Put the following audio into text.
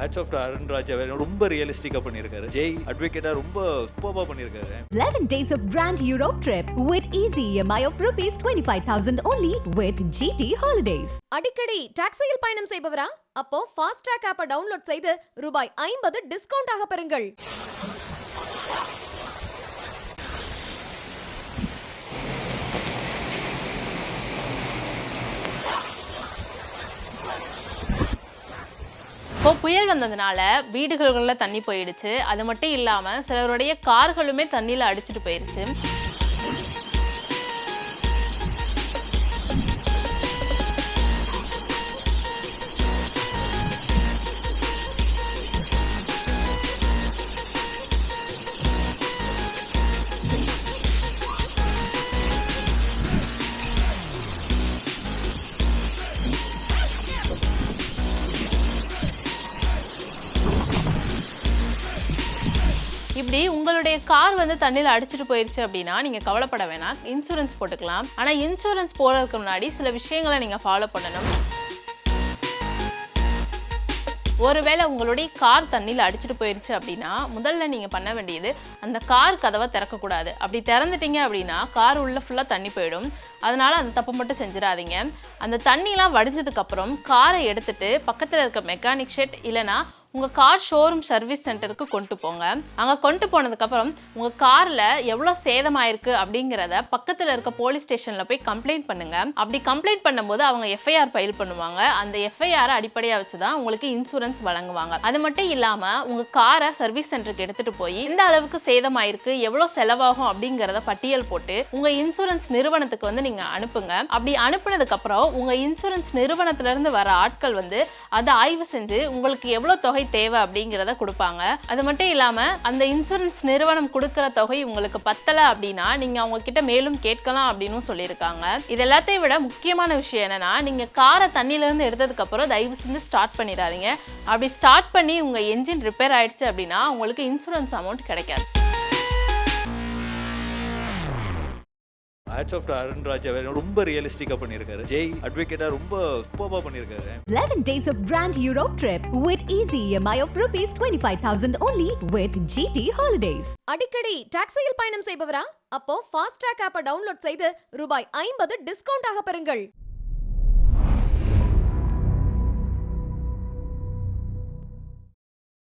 Hats off to Arun Raj ரொம்ப ரியலிஸ்டிக்கா பண்ணிருக்காரு. ஜெய் அட்வொகேட்டா ரொம்ப சூப்பரா பண்ணிருக்காரு. 11 days of Grand Europe trip with easy EMI of rupees 25,000 only with GT Holidays. அடிக்கடி டாக்ஸியில் பயணம் செய்பவரா? அப்போ ஃபாஸ்ட் ட்ராக் ஆப்பை டவுன்லோட் செய்து ரூபாய் 50 டிஸ்கவுண்ட் ஆக பெறுங்கள். இப்போ புயல் வந்ததுனால வீடுகளுக்குள்ள தண்ணி போயிடுச்சு. அது மட்டும் இல்லாம சிலருடைய கார்களுமே தண்ணியில அடிச்சுட்டு போயிருச்சு. இப்படி உங்களுடைய கார் வந்து தண்ணியில் அடிச்சுட்டு போயிருச்சு அப்படின்னா நீங்கள் கவலைப்பட வேணாம், இன்சூரன்ஸ் போட்டுக்கலாம். ஆனால் இன்சூரன்ஸ் போடுறதுக்கு முன்னாடி சில விஷயங்களை நீங்கள் ஃபாலோ பண்ணணும். ஒருவேளை உங்களுடைய கார் தண்ணியில் அடிச்சுட்டு போயிருச்சு அப்படின்னா முதல்ல நீங்கள் பண்ண வேண்டியது அந்த கார் கதவை திறக்கக்கூடாது. அப்படி திறந்துட்டீங்க அப்படின்னா கார் உள்ள ஃபுல்லாக தண்ணி போயிடும். அதனால் அந்த தப்பு மட்டும் செஞ்சிடாதீங்க. அந்த தண்ணிலாம் வடிஞ்சதுக்கப்புறம் காரை எடுத்துகிட்டு பக்கத்தில் இருக்க மெக்கானிக் ஷெட் இல்லைனா உங்கள் கார் ஷோரூம் சர்வீஸ் சென்டருக்கு கொண்டு போங்க. அங்கே கொண்டு போனதுக்கப்புறம் உங்கள் காரில் எவ்வளோ சேதமாயிருக்கு அப்படிங்கிறத பக்கத்தில் இருக்க போலீஸ் ஸ்டேஷனில் போய் கம்ப்ளைண்ட் பண்ணுங்கள். அப்படி கம்ப்ளைண்ட் பண்ணும்போது அவங்க எஃப்ஐஆர் ஃபைல் பண்ணுவாங்க. அந்த எஃப்ஐஆரை அடிப்படையாக வச்சு தான் உங்களுக்கு இன்சூரன்ஸ் வழங்குவாங்க. அது மட்டும் இல்லாமல் உங்கள் காரை சர்வீஸ் சென்டருக்கு எடுத்துகிட்டு போய் இந்த அளவுக்கு சேதமாயிருக்கு, எவ்வளோ செலவாகும் அப்படிங்கிறத பட்டியல் போட்டு உங்கள் இன்சூரன்ஸ் நிறுவனத்துக்கு வந்து நீங்கள் அனுப்புங்க. அப்படி அனுப்புனதுக்கப்புறம் உங்கள் இன்சூரன்ஸ் நிறுவனத்திலேருந்து வர ஆட்கள் வந்து அதை ஆய்வு செஞ்சு உங்களுக்கு எவ்வளோ தொகை தேவை அப்படிங்கிறத கொடுப்பாங்க. அது மட்டும் இல்லாம அந்த இன்சூரன்ஸ் நிறுவனம் கொடுக்கிற தொகை உங்களுக்கு பத்தல அப்படின்னா நீங்க அவங்க கிட்ட மேலும் கேட்கலாம் அப்படின்னு சொல்லியிருக்காங்க. இது எல்லாத்தையும் விட முக்கியமான விஷயம் என்னன்னா, நீங்க காரை தண்ணியில இருந்து எடுத்ததுக்கு அப்புறம் தயவு செஞ்சு ஸ்டார்ட் பண்ணிடாதீங்க. அப்படி ஸ்டார்ட் பண்ணி உங்க என்ஜின் ரிப்பேர் ஆயிடுச்சு அப்படின்னா உங்களுக்கு இன்சூரன்ஸ் அமௌண்ட் கிடைக்காது. Hats off to Arun Raj ரொம்ப ரியலிஸ்டிக்கா பண்ணிருக்காரு. ஜெய் அட்வொகேட்டா ரொம்ப சூப்பரா பண்ணிருக்காரு. 11 days of Grand Europe trip with easy EMI of rupees 25,000 only with GT Holidays. அடிக்கடி டாக்ஸியில் பயணம் செய்பவரா? அப்போ ஃபாஸ்ட் ட்ராக் ஆப்பை டவுன்லோட் செய்து ரூபாய் 50 டிஸ்கவுண்ட் ஆக பெறுங்கள்.